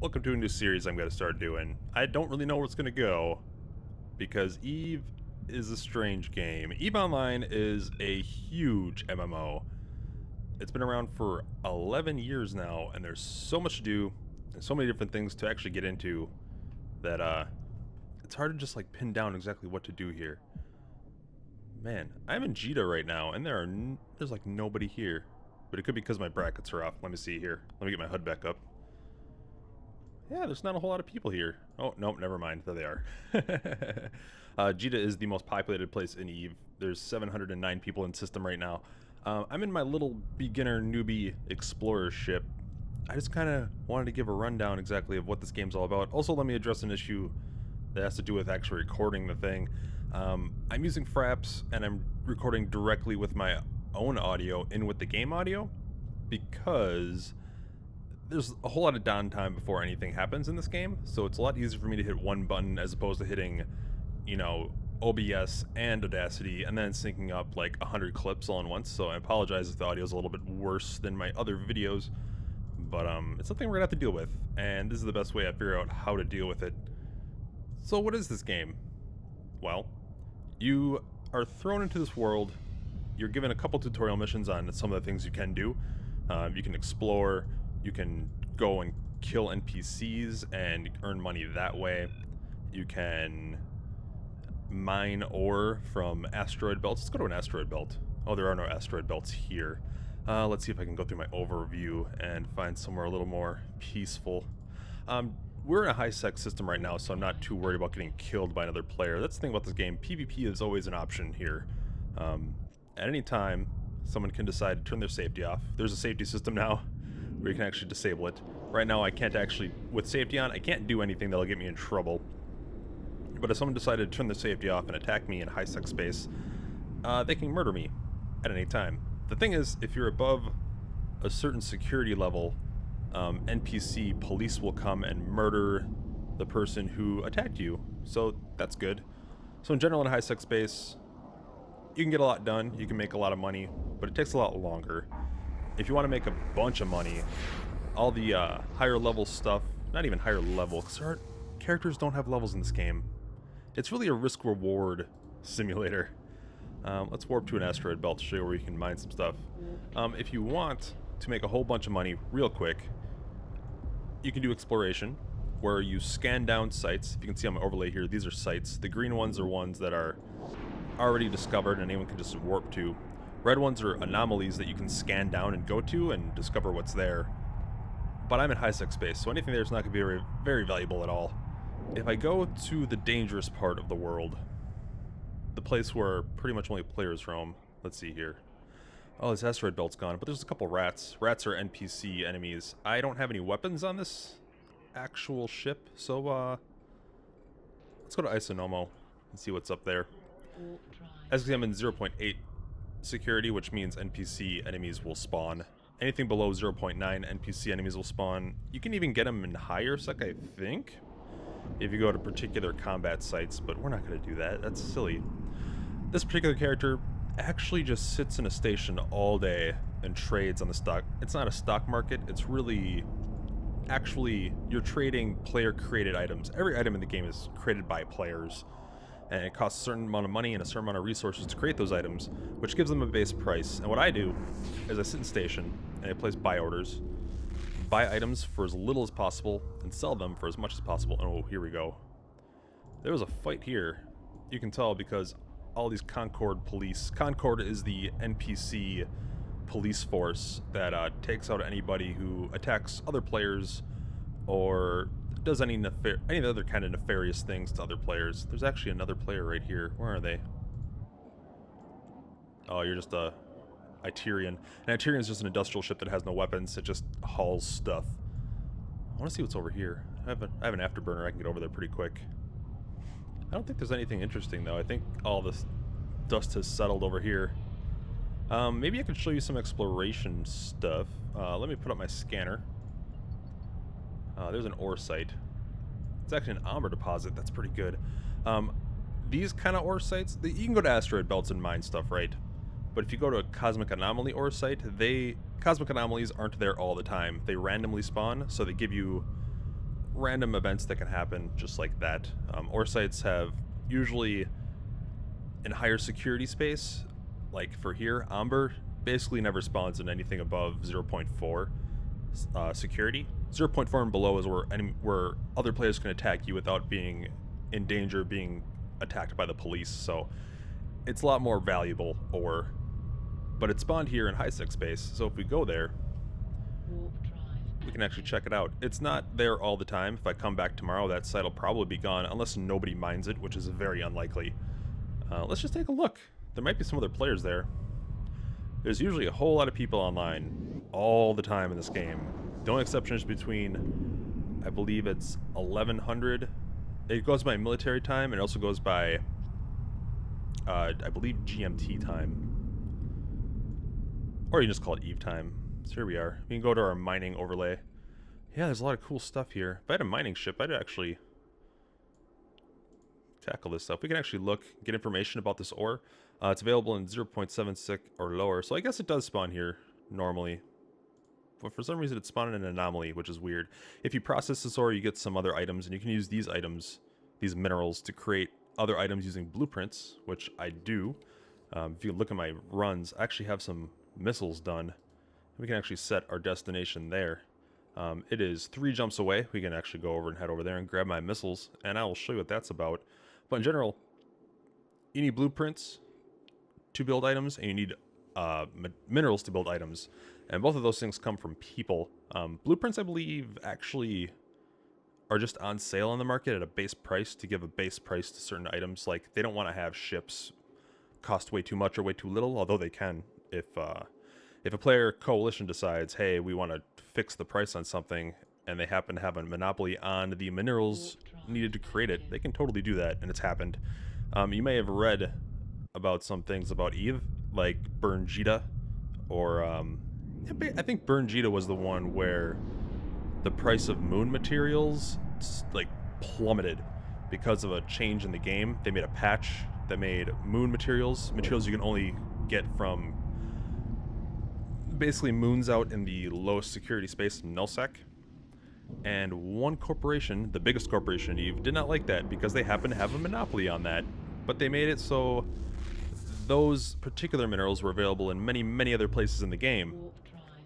Welcome to a new series I'm going to start doing. I don't really know where it's going to go, because Eve is a strange game. Eve Online is a huge MMO. It's been around for 11 years now, and there's so much to do, and so many different things to actually get into, that it's hard to just like pin down exactly what to do here. Man, I'm in Jita right now, and there's like nobody here. But it could be because my brackets are off. Let me see here. Let me get my HUD back up. Yeah, there's not a whole lot of people here. Oh, nope, never mind. There they are. Jita is the most populated place in Eve. There's 709 people in system right now. I'm in my little beginner newbie explorer ship. I just kind of wanted to give a rundown exactly of what this game's all about. Also, let me address an issue that has to do with actually recording the thing. I'm using Fraps, and I'm recording directly with my own audio in with the game audio, because there's a whole lot of downtime before anything happens in this game, so it's a lot easier for me to hit one button as opposed to hitting, you know, OBS and Audacity and then syncing up like 100 clips all in once. So I apologize if the audio is a little bit worse than my other videos, but it's something we're gonna have to deal with, and this is the best way I figure out how to deal with it. So what is this game? Well, you are thrown into this world. You're given a couple tutorial missions on some of the things you can do. You can explore. You can go and kill NPCs and earn money that way. You can mine ore from asteroid belts. Let's go to an asteroid belt. Oh, there are no asteroid belts here. Let's see if I can go through my overview and find somewhere a little more peaceful. We're in a high-sec system right now, so I'm not too worried about getting killed by another player. That's the thing about this game. PvP is always an option here. At any time, someone can decide to turn their safety off. There's a safety system now where you can actually disable it. Right now I can't actually, with safety on, I can't do anything that'll get me in trouble. But if someone decided to turn their safety off and attack me in high-sec space, they can murder me at any time. The thing is, if you're above a certain security level, NPC police will come and murder the person who attacked you. So that's good. So in general, in high-sec space, you can get a lot done, you can make a lot of money, but it takes a lot longer. If you want to make a bunch of money, all the higher level stuff, not even higher level, because our characters don't have levels in this game. It's really a risk-reward simulator. Let's warp to an asteroid belt to show you where you can mine some stuff. If you want to make a whole bunch of money real quick, you can do exploration, where you scan down sites. If you can see on my overlay here, these are sites. The green ones are ones that are already discovered and anyone can just warp to. Red ones are anomalies that you can scan down and go to and discover what's there. But I'm in high-sec space, so anything there is not going to be very, very valuable at all. If I go to the dangerous part of the world, the place where pretty much only players roam, let's see here. Oh, this asteroid belt's gone, but there's a couple rats. Rats are NPC enemies. I don't have any weapons on this actual ship, so let's go to Isonomo and see what's up there. As you can see, I'm in 0.8 security, which means NPC enemies will spawn. Anything below 0.9 NPC enemies will spawn. You can even get them in higher sec, I think, if you go to particular combat sites, but we're not going to do that. That's silly. This particular character actually just sits in a station all day and trades on the stock. It's not a stock market. It's really, actually, you're trading player-created items. Every item in the game is created by players, and it costs a certain amount of money and a certain amount of resources to create those items, which gives them a base price. And what I do is I sit in station and I place buy orders, buy items for as little as possible, and sell them for as much as possible. Oh, here we go. There was a fight here. You can tell because all these Concord police. Concord is the NPC police force that takes out anybody who attacks other players or does any other kind of nefarious things to other players. There's actually another player right here. Where are they? Oh, you're just a Itarian. An Itarian is just an industrial ship that has no weapons. It just hauls stuff. I want to see what's over here. I have an afterburner. I can get over there pretty quick. I don't think there's anything interesting, though. I think all this dust has settled over here. Maybe I could show you some exploration stuff. Let me put up my scanner. There's an ore site. It's actually an amber deposit. That's pretty good. These kind of ore sites, you can go to asteroid belts and mine stuff, right? But if you go to a cosmic anomaly ore site, cosmic anomalies aren't there all the time. They randomly spawn, so they give you random events that can happen just like that. Ore sites have usually in higher security space, like for here, Amber basically never spawns in anything above 0.4 security. 0.4 and below is where other players can attack you without being in danger of being attacked by the police, so it's a lot more valuable ore. But it spawned here in high sec space, so if we go there, we can actually check it out. It's not there all the time. If I come back tomorrow, that site will probably be gone, unless nobody mines it, which is very unlikely. Let's just take a look. There might be some other players there. There's usually a whole lot of people online all the time in this game. The only exception is between, I believe it's 1100. It goes by military time, and it also goes by, I believe, GMT time. Or you just call it Eve time. So here we are. We can go to our mining overlay. Yeah, there's a lot of cool stuff here. If I had a mining ship, I'd actually tackle this stuff. We can actually look, get information about this ore. It's available in 0.76 or lower, so I guess it does spawn here normally. But for some reason it spawned an anomaly, which is weird. If you process this ore, you get some other items, and you can use these items, these minerals, to create other items using blueprints, which I do. If you look at my runs, I actually have some missiles done. We can actually set our destination there. It is 3 jumps away. We can actually go over and head over there and grab my missiles, and I will show you what that's about. But in general, you need blueprints to build items, and you need minerals to build items. And both of those things come from people. Blueprints, I believe, actually are just on sale on the market at a base price to give a base price to certain items. Like, they don't want to have ships cost way too much or way too little, although they can. If a player coalition decides, hey, we want to fix the price on something, and they happen to have a monopoly on the minerals needed to create it, they can totally do that, and it's happened. You may have read about some things about Eve, like Burnjita, or I think Burnjita was the one where the price of moon materials like plummeted because of a change in the game. They made a patch that made moon materials you can only get from basically moons out in the lowest security space, nullsec. And one corporation, the biggest corporation, Eve, did not like that because they happen to have a monopoly on that. But they made it so those particular minerals were available in many, many other places in the game.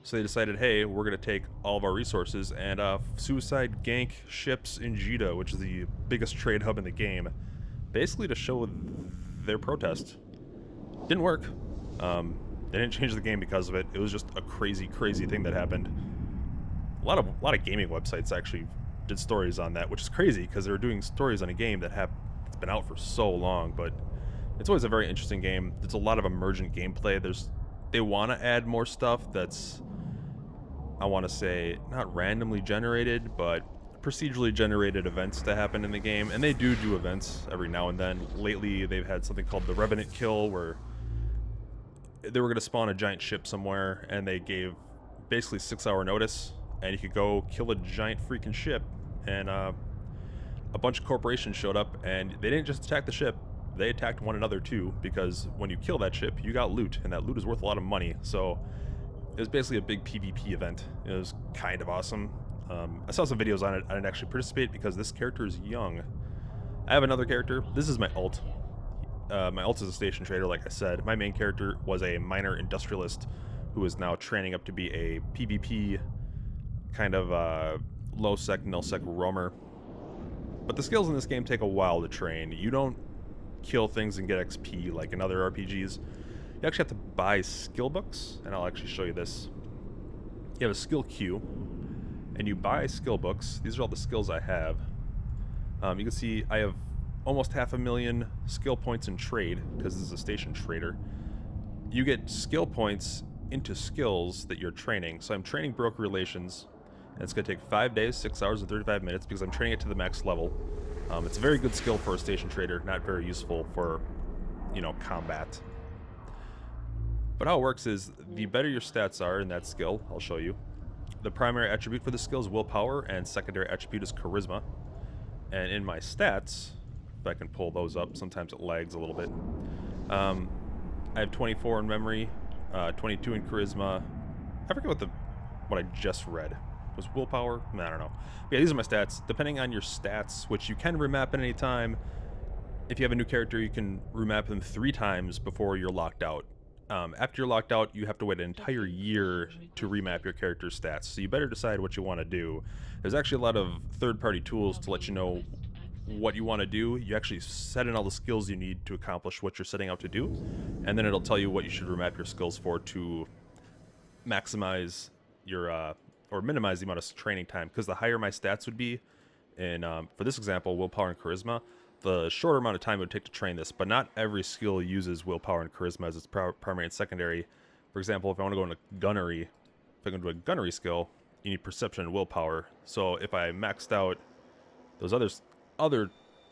So they decided, hey, we're going to take all of our resources and suicide gank ships in Jita, which is the biggest trade hub in the game, basically to show their protest. Didn't work. They didn't change the game because of it. It was just a crazy, crazy thing that happened. A lot of gaming websites actually did stories on that, which is crazy because they were doing stories on a game that it's been out for so long. But it's always a very interesting game. There's a lot of emergent gameplay. They want to add more stuff that's, I want to say, not randomly generated, but procedurally generated events to happen in the game. And they do events every now and then. Lately, they've had something called the Revenant Kill, where they were going to spawn a giant ship somewhere, and they gave basically 6-hour notice, and you could go kill a giant freaking ship. And a bunch of corporations showed up, and they didn't just attack the ship, they attacked one another too, because when you kill that ship, you got loot, and that loot is worth a lot of money. So it was basically a big PvP event. It was kind of awesome. I saw some videos on it. I didn't actually participate because this character is young. I have another character. This is my ult. My ult is a station trader, like I said. My main character was a minor industrialist who is now training up to be a PvP kind of low-sec, null-sec roamer. But the skills in this game take a while to train. You don't kill things and get XP like in other RPGs. You actually have to buy skill books, and I'll actually show you this. You have a skill queue, and you buy skill books. These are all the skills I have. You can see I have almost 500,000 skill points in trade, because this is a station trader. You get skill points into skills that you're training. So I'm training broker relations, and it's going to take 5 days, 6 hours, and 35 minutes because I'm training it to the max level. It's a very good skill for a station trader, not very useful for, you know, combat. But how it works is, the better your stats are in that skill, I'll show you. The primary attribute for the skill is willpower, and secondary attribute is charisma. And in my stats, if I can pull those up, sometimes it lags a little bit. I have 24 in memory, 22 in charisma. I forget what I just read. Was willpower? I don't know. But yeah, these are my stats. Depending on your stats, which you can remap at any time, if you have a new character, you can remap them 3 times before you're locked out. After you're locked out, you have to wait an entire year to remap your character's stats, so you better decide what you want to do. There's actually a lot of third-party tools to let you know what you want to do. You actually set in all the skills you need to accomplish what you're setting out to do, and then it'll tell you what you should remap your skills for to maximize your, or minimize the amount of training time, because the higher my stats would be, and for this example, willpower and charisma, the shorter amount of time it would take to train this, but not every skill uses willpower and charisma as its primary and secondary. For example, if I want to go into gunnery, if I go into a gunnery skill, you need perception and willpower. So if I maxed out those other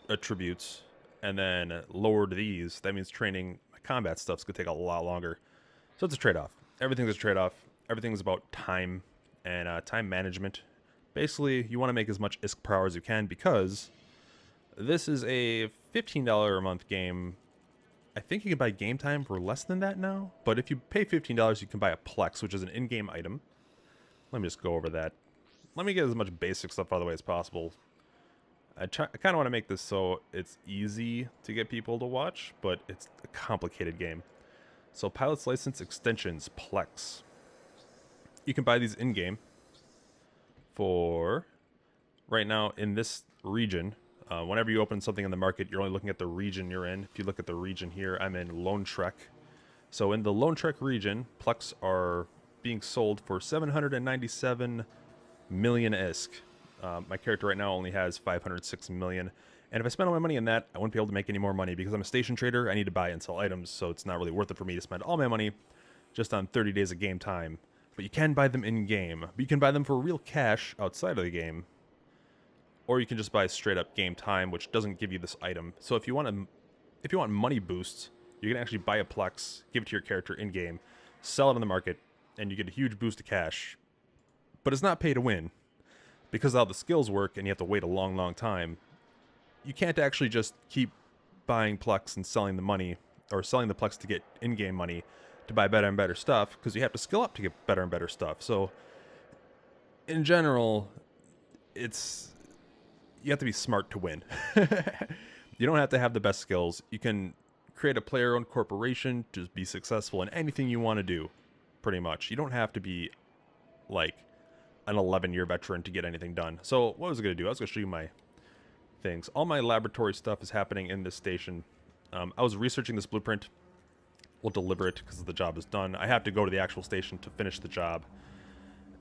attributes and then lowered these, that means training my combat stuff's going to take a lot longer. So it's a trade-off. Everything's a trade-off. Everything's about time and time management. Basically, you want to make as much ISK per hour as you can, because this is a $15 a month game. I think you can buy game time for less than that now, but if you pay $15, you can buy a Plex, which is an in-game item. Let me just go over that. Let me get as much basic stuff out of the way as possible. I kind of want to make this so it's easy to get people to watch, but it's a complicated game. So Pilot's License Extensions, Plex. You can buy these in-game for, right now, in this region. Whenever you open something in the market, you're only looking at the region you're in. If you look at the region here, I'm in Lone Trek. So in the Lone Trek region, Plex are being sold for 797 million ISK. My character right now only has 506 million. And if I spend all my money on that, I wouldn't be able to make any more money, because I'm a station trader. I need to buy and sell items, so it's not really worth it for me to spend all my money just on 30 days of game time. But you can buy them in-game. But you can buy them for real cash outside of the game. Or you can just buy straight up game time, which doesn't give you this item. So if you want money boosts, you can actually buy a Plex, give it to your character in game, sell it on the market, and you get a huge boost of cash. But it's not pay to win, because how the skills work, and you have to wait a long, long time. You can't actually just keep buying Plex and selling the money, or selling the Plex to get in-game money to buy better and better stuff, because you have to skill up to get better and better stuff. So in general, you have to be smart to win. You don't have to have the best skills. You can create a player-owned corporation to be successful in anything you want to do, pretty much. You don't have to be, like, an 11-year veteran to get anything done. So what was I going to do? I was going to show you my things. All my laboratory stuff is happening in this station. I was researching this blueprint. We'll deliver it because the job is done. I have to go to the actual station to finish the job.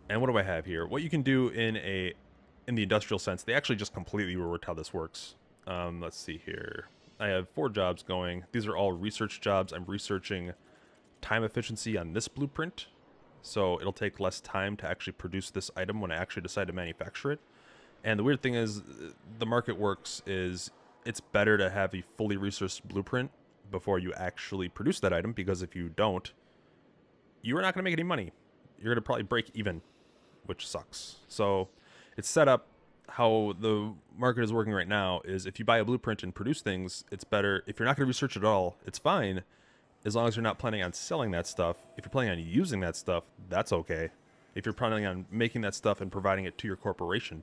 And what do I have here? What you can do in the industrial sense, they actually just completely reworked how this works. Let's see here. I have 4 jobs going. These are all research jobs. I'm researching time efficiency on this blueprint, so it'll take less time to actually produce this item when I actually decide to manufacture it. And the weird thing is, the market works is it's better to have a fully researched blueprint before you actually produce that item, because if you don't, you're not going to make any money. You're going to probably break even, which sucks. So it's set up how the market is working right now is if you buy a blueprint and produce things, it's better. If you're not going to research at all, it's fine, as long as you're not planning on selling that stuff. If you're planning on using that stuff, that's okay. If you're planning on making that stuff and providing it to your corporation,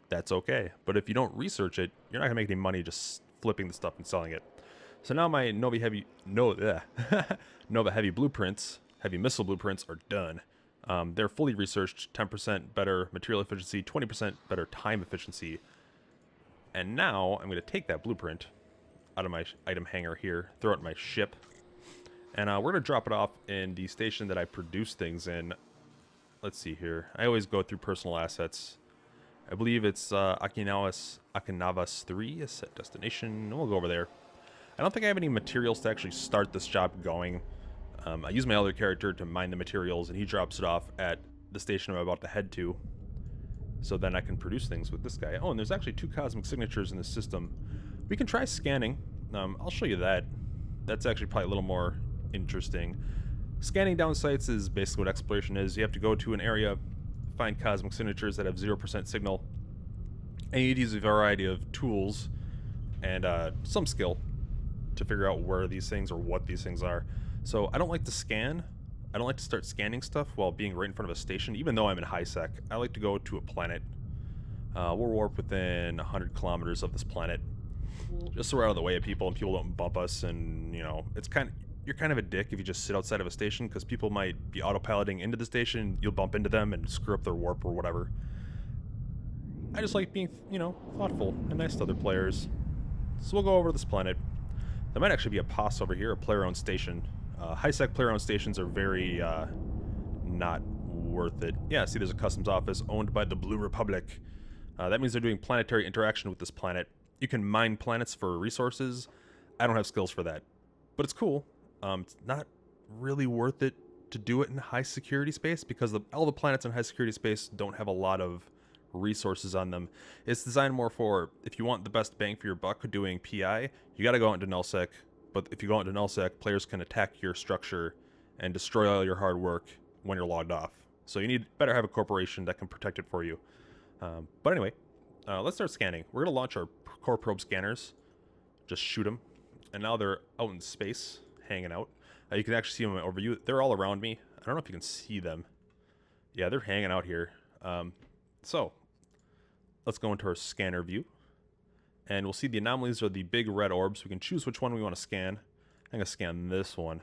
that's okay. But if you don't research it, you're not going to make any money just flipping the stuff and selling it. So now my Nova Heavy blueprints, heavy missile blueprints, are done. They're fully researched, 10% better material efficiency, 20% better time efficiency. And now I'm going to take that blueprint out of my item hangar here, throw it in my ship, and we're going to drop it off in the station that I produce things in. Let's see here. I always go through personal assets. I believe it's Akinavas 3 is set destination. We'll go over there. I don't think I have any materials to actually start this job going. I use my other character to mine the materials, and he drops it off at the station I'm about to head to. So then I can produce things with this guy. Oh, and there's actually 2 cosmic signatures in the system. We can try scanning. I'll show you that. That's actually probably a little more interesting. Scanning down sites is basically what exploration is. You have to go to an area, find cosmic signatures that have 0% signal, and you need to use a variety of tools and some skill to figure out where these things or what these things are. So I don't like to scan. I don't like to start scanning stuff while being right in front of a station, even though I'm in high sec. I like to go to a planet. We'll warp within 100 kilometers of this planet, just so we're out of the way of people and people don't bump us. And you know, you're kind of a dick if you just sit outside of a station because people might be autopiloting into the station. You'll bump into them and screw up their warp or whatever. I just like being, you know, thoughtful and nice to other players. So we'll go over to this planet. There might actually be a POS over here, a player-owned station. High-sec player-owned stations are very not worth it. Yeah, see, there's a customs office owned by the Blue Republic. That means they're doing planetary interaction with this planet. You can mine planets for resources. I don't have skills for that, but it's cool. It's not really worth it to do it in high security space because all the planets in high security space don't have a lot of resources on them. It's designed more for if you want the best bang for your buck doing PI, you got to go out into nullsec. But if you go out into nullsec, players can attack your structure and destroy all your hard work when you're logged off. So you better have a corporation that can protect it for you. But anyway, let's start scanning. We're gonna launch our core probe scanners. Just shoot them, and now they're out in space, hanging out. You can actually see them over you. They're all around me. I don't know if you can see them. Yeah, they're hanging out here. So let's go into our scanner view, and we'll see the anomalies are the big red orbs. We can choose which one we want to scan. I'm gonna scan this one,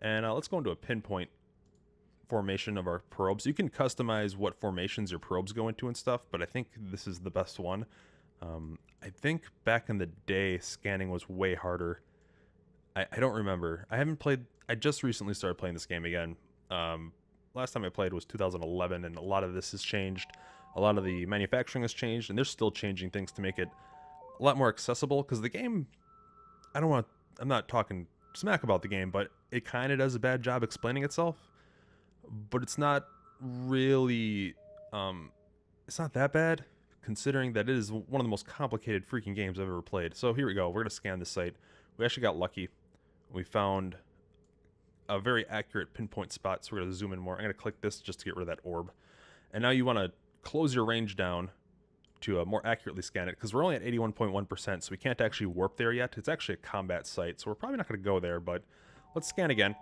and let's go into a pinpoint formation of our probes. You can customize what formations your probes go into and stuff, but I think this is the best one. I think back in the day, scanning was way harder. I don't remember. I just recently started playing this game again. Last time I played was 2011, and a lot of this has changed. A lot of the manufacturing has changed, and they're still changing things to make it a lot more accessible, because the game, I'm not talking smack about the game, but it kind of does a bad job explaining itself. But it's not really, it's not that bad, considering that it is one of the most complicated freaking games I've ever played. So here we go. We're going to scan this site. We actually got lucky. We found a very accurate pinpoint spot, so we're going to zoom in more. I'm going to click this just to get rid of that orb. And now you want to close your range down to more accurately scan it, because we're only at 81.1%, so we can't actually warp there yet. It's actually a combat site, so we're probably not going to go there, but let's scan again.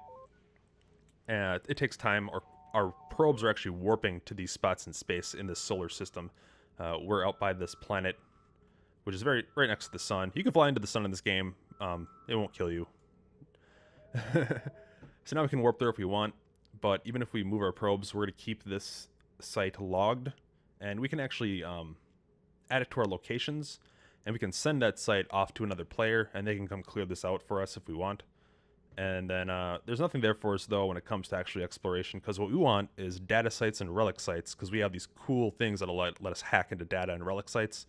And it takes time. Our probes are actually warping to these spots in space in this solar system. We're out by this planet, which is right next to the sun. You can fly into the sun in this game. It won't kill you. So now we can warp there if we want, but even if we move our probes, we're going to keep this site logged, and we can actually add it to our locations, and we can send that site off to another player, and they can come clear this out for us if we want. And then there's nothing there for us, though, when it comes to actually exploration, because what we want is data sites and relic sites, because we have these cool things that'll let us hack into data and relic sites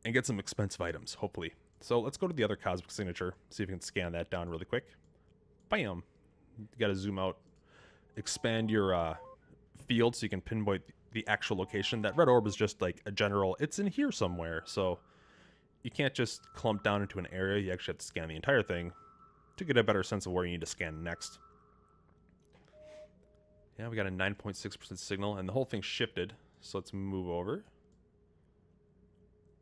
and get some expensive items, hopefully. So let's go to the other cosmic signature, see if we can scan that down really quick. Bam! You gotta zoom out, expand your field so you can pinpoint the actual location. That red orb is just like a general, it's in here somewhere, so you can't just clump down into an area. You actually have to scan the entire thing to get a better sense of where you need to scan next. Yeah, we got a 9.6% signal, and the whole thing shifted. So let's move over.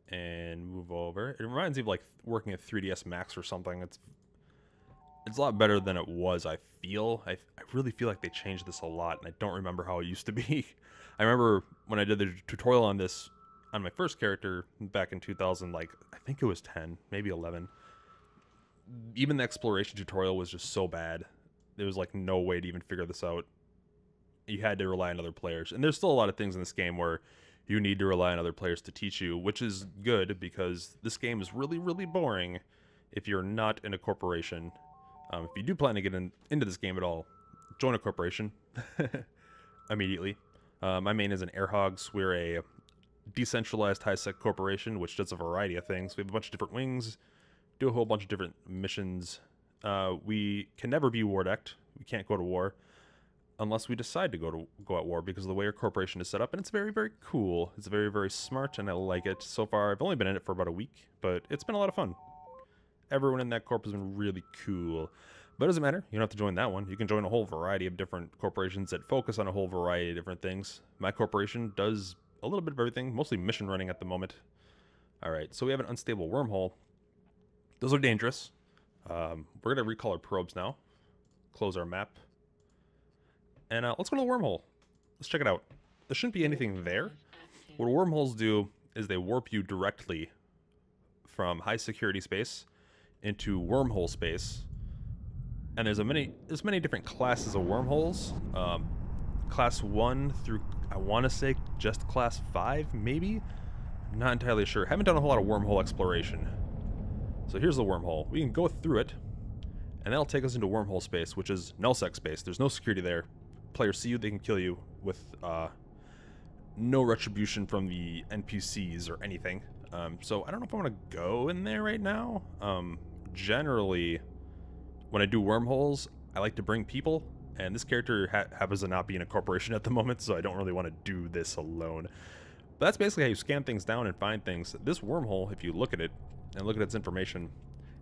And move over. It reminds me of like working at 3ds Max or something. It's a lot better than it was, I feel. I really feel like they changed this a lot, and I don't remember how it used to be. I remember when I did the tutorial on this, on my first character, back in 2000, like, I think it was 10, maybe 11. Even the exploration tutorial was just so bad. There was like no way to even figure this out. You had to rely on other players. And there's still a lot of things in this game where you need to rely on other players to teach you, which is good because this game is really, really boring if you're not in a corporation. If you do plan to get into this game at all, join a corporation immediately. My main is an Airhogs. We're a decentralized high-sec corporation, which does a variety of things. We have a bunch of different wings, do a whole bunch of different missions. We can never be war decked. We can't go to war unless we decide to go at war, because of the way our corporation is set up, and it's very, very cool. It's very, very smart, and I like it. So far, I've only been in it for about a week, but it's been a lot of fun. Everyone in that corp has been really cool. But it doesn't matter. You don't have to join that one. You can join a whole variety of different corporations that focus on a whole variety of different things. My corporation does a little bit of everything, mostly mission running at the moment. Alright, so we have an unstable wormhole. Those are dangerous. We're going to recall our probes now. Close our map. And let's go to the wormhole. Let's check it out. There shouldn't be anything there. What wormholes do is they warp you directly from high security space into wormhole space. And there's many different classes of wormholes. Class 1 through, I want to say, just class 5, maybe? I'm not entirely sure. Haven't done a whole lot of wormhole exploration. So here's the wormhole. We can go through it, and that'll take us into wormhole space, which is nullsec space. There's no security there. Players see you, they can kill you with no retribution from the NPCs or anything. So I don't know if I want to go in there right now. Generally, when I do wormholes, I like to bring people, and this character happens to not be in a corporation at the moment, so I don't really want to do this alone. But that's basically how you scan things down and find things. This wormhole, if you look at it, and look at its information,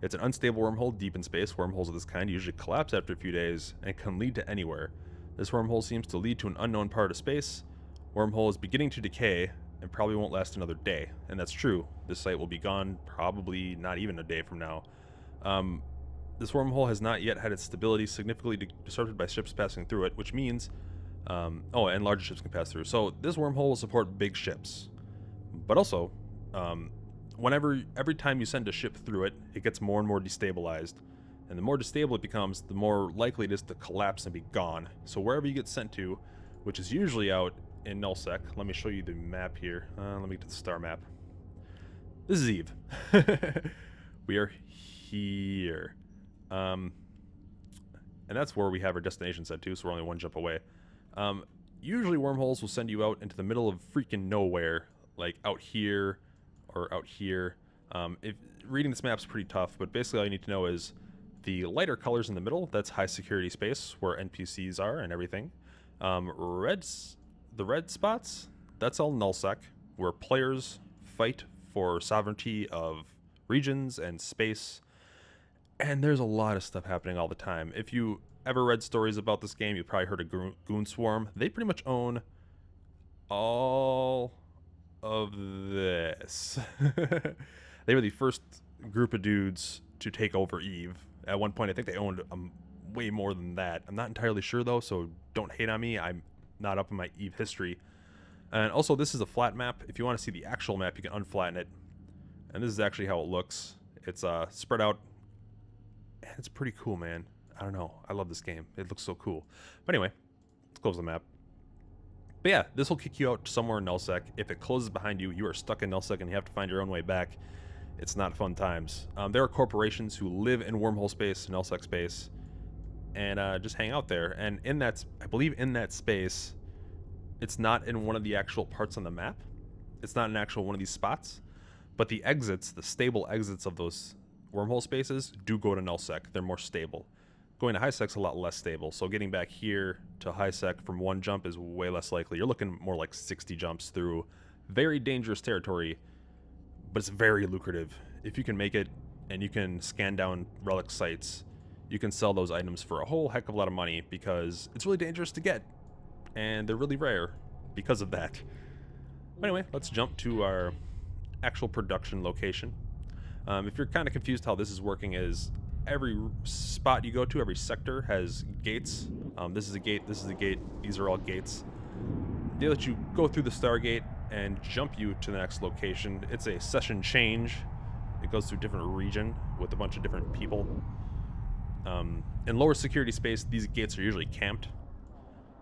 it's an unstable wormhole deep in space. Wormholes of this kind usually collapse after a few days, and can lead to anywhere. This wormhole seems to lead to an unknown part of space. Wormhole is beginning to decay, and probably won't last another day. And that's true. This site will be gone probably not even a day from now. This wormhole has not yet had its stability significantly disrupted by ships passing through it, which means... oh, and larger ships can pass through. So this wormhole will support big ships. But also, every time you send a ship through it, it gets more and more destabilized. And the more destable it becomes, the more likely it is to collapse and be gone. So wherever you get sent to, which is usually out in nullsec. Let me show you the map here. Let me get to the star map. This is Eve. We are here. And that's where we have our destination set to, so we're only one jump away. Usually wormholes will send you out into the middle of freaking nowhere, like out here or out here. If reading this map's pretty tough, but basically all you need to know is the lighter colors in the middle, that's high security space where NPCs are and everything. The red spots, that's all nullsec, where players fight for sovereignty of regions and space. And there's a lot of stuff happening all the time. If you ever read stories about this game, you probably heard of Goon Swarm. They pretty much own all of this. They were the first group of dudes to take over Eve. At one point, I think they owned way more than that. I'm not entirely sure, though, so don't hate on me. I'm not up in my Eve history. And also, this is a flat map. If you want to see the actual map, you can unflatten it. And this is actually how it looks. It's spread out. And it's pretty cool, man. I don't know. I love this game. It looks so cool. But anyway, let's close the map. But yeah, this will kick you out somewhere in nullsec. If it closes behind you, you are stuck in nullsec and you have to find your own way back. It's not fun times. There are corporations who live in wormhole space, nullsec space, and just hang out there. And in that, I believe in that space, it's not in one of the actual parts on the map. It's not an actual one of these spots. But the exits, the stable exits of those wormhole spaces do go to nullsec. They're more stable. Going to high sec's a lot less stable, so getting back here to high sec from one jump is way less likely. You're looking more like 60 jumps through very dangerous territory, but it's very lucrative. If you can make it and you can scan down relic sites, you can sell those items for a whole heck of a lot of money because it's really dangerous to get, and they're really rare because of that. But anyway, let's jump to our actual production location. If you're kind of confused how this is working, is every spot you go to, every sector has gates. This is a gate, this is a gate, these are all gates. They let you go through the Stargate and jump you to the next location. It's a session change. It goes through a different region with a bunch of different people. In lower security space, these gates are usually camped.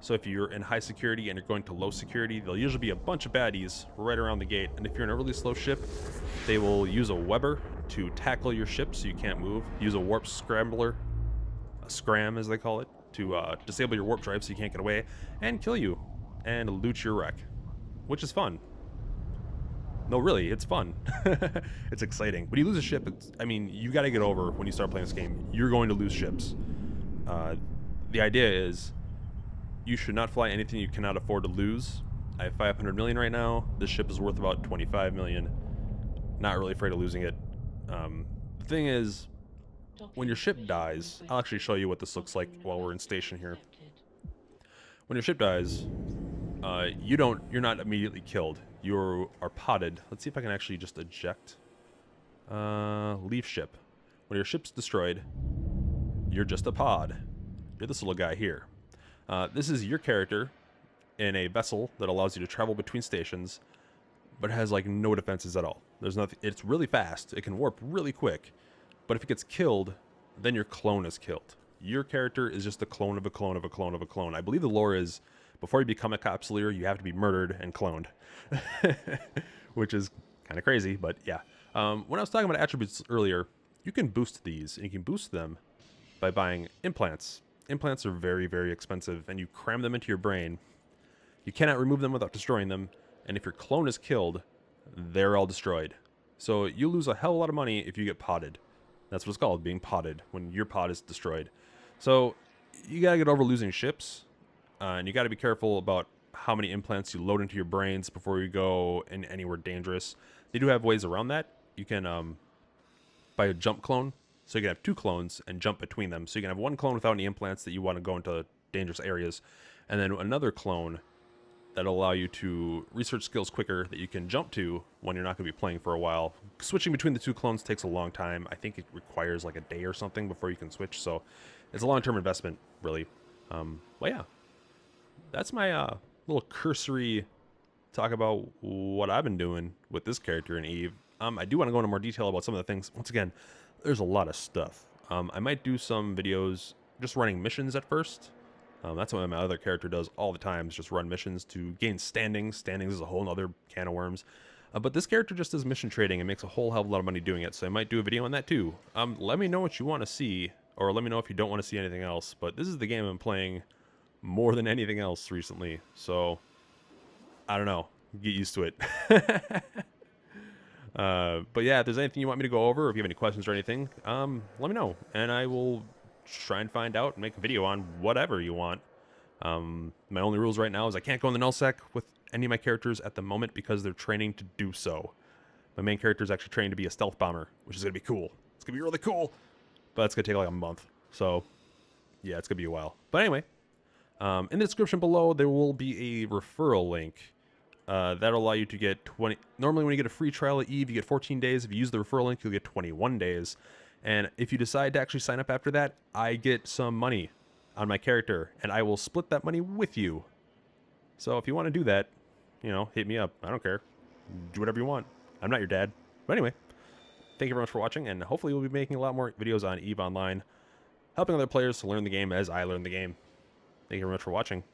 So if you're in high security and you're going to low security, there'll usually be a bunch of baddies right around the gate. And if you're in a really slow ship, they will use a Weber to tackle your ship so you can't move. Use a warp scrambler, a scram as they call it, to disable your warp drive so you can't get away, and kill you, and loot your wreck, which is fun. No, really, it's fun. It's exciting. When you lose a ship, I mean, you gotta get over when you start playing this game, you're going to lose ships. The idea is, you should not fly anything you cannot afford to lose. I have 500 million right now. This ship is worth about 25 million. Not really afraid of losing it. The thing is, when your ship dies, I'll actually show you what this looks like while we're in station here. When your ship dies, you're not immediately killed. You are potted. Let's see if I can actually just eject. Leave ship. When your ship's destroyed, you're just a pod. You're this little guy here. This is your character in a vessel that allows you to travel between stations, but has like no defenses at all. There's nothing. It's really fast. It can warp really quick, but if it gets killed, then your clone is killed. Your character is just a clone of a clone of a clone of a clone. I believe the lore is before you become a capsuleer, you have to be murdered and cloned, which is kind of crazy, but yeah. When I was talking about attributes earlier, you can boost these, and you can boost them by buying implants. Implants are very, very expensive, and you cram them into your brain. You cannot remove them without destroying them, and if your clone is killed, they're all destroyed. So you lose a hell of a lot of money if you get potted. That's what it's called, being potted, when your pod is destroyed. So you gotta get over losing ships, and you gotta be careful about how many implants you load into your brains before you go in anywhere dangerous. They do have ways around that. You can buy a jump clone, so you can have 2 clones and jump between them. So you can have 1 clone without any implants that you want to go into dangerous areas, and then another clone that'll allow you to research skills quicker that you can jump to when you're not going to be playing for a while. Switching between the 2 clones takes a long time. I think it requires like a day or something before you can switch, so it's a long-term investment, really. But yeah, that's my little cursory talk about what I've been doing with this character in Eve. I do want to go into more detail about some of the things. Once again, there's a lot of stuff. I might do some videos just running missions at first. That's what my other character does all the time, is just run missions to gain standings. Standings is a whole other can of worms. But this character just does mission trading and makes a whole hell of a lot of money doing it, so I might do a video on that too. Let me know what you want to see, or let me know if you don't want to see anything else. But this is the game I'm playing more than anything else recently, so I don't know. Get used to it. But yeah, if there's anything you want me to go over, or if you have any questions or anything, let me know, and I will try and find out and make a video on whatever you want. My only rules right now is I can't go in the nullsec with any of my characters at the moment because they're training to do so. My main character is actually training to be a stealth bomber, which is going to be cool. It's going to be really cool, but it's going to take like a month. So yeah, it's going to be a while. But anyway, in the description below, there will be a referral link. That'll allow you to get 20... Normally when you get a free trial at Eve, you get 14 days. If you use the referral link, you'll get 21 days. And if you decide to actually sign up after that, I get some money on my character, and I will split that money with you. So if you want to do that, you know, hit me up. I don't care. Do whatever you want. I'm not your dad. But anyway, thank you very much for watching, and hopefully we'll be making a lot more videos on Eve Online, helping other players to learn the game as I learn the game. Thank you very much for watching.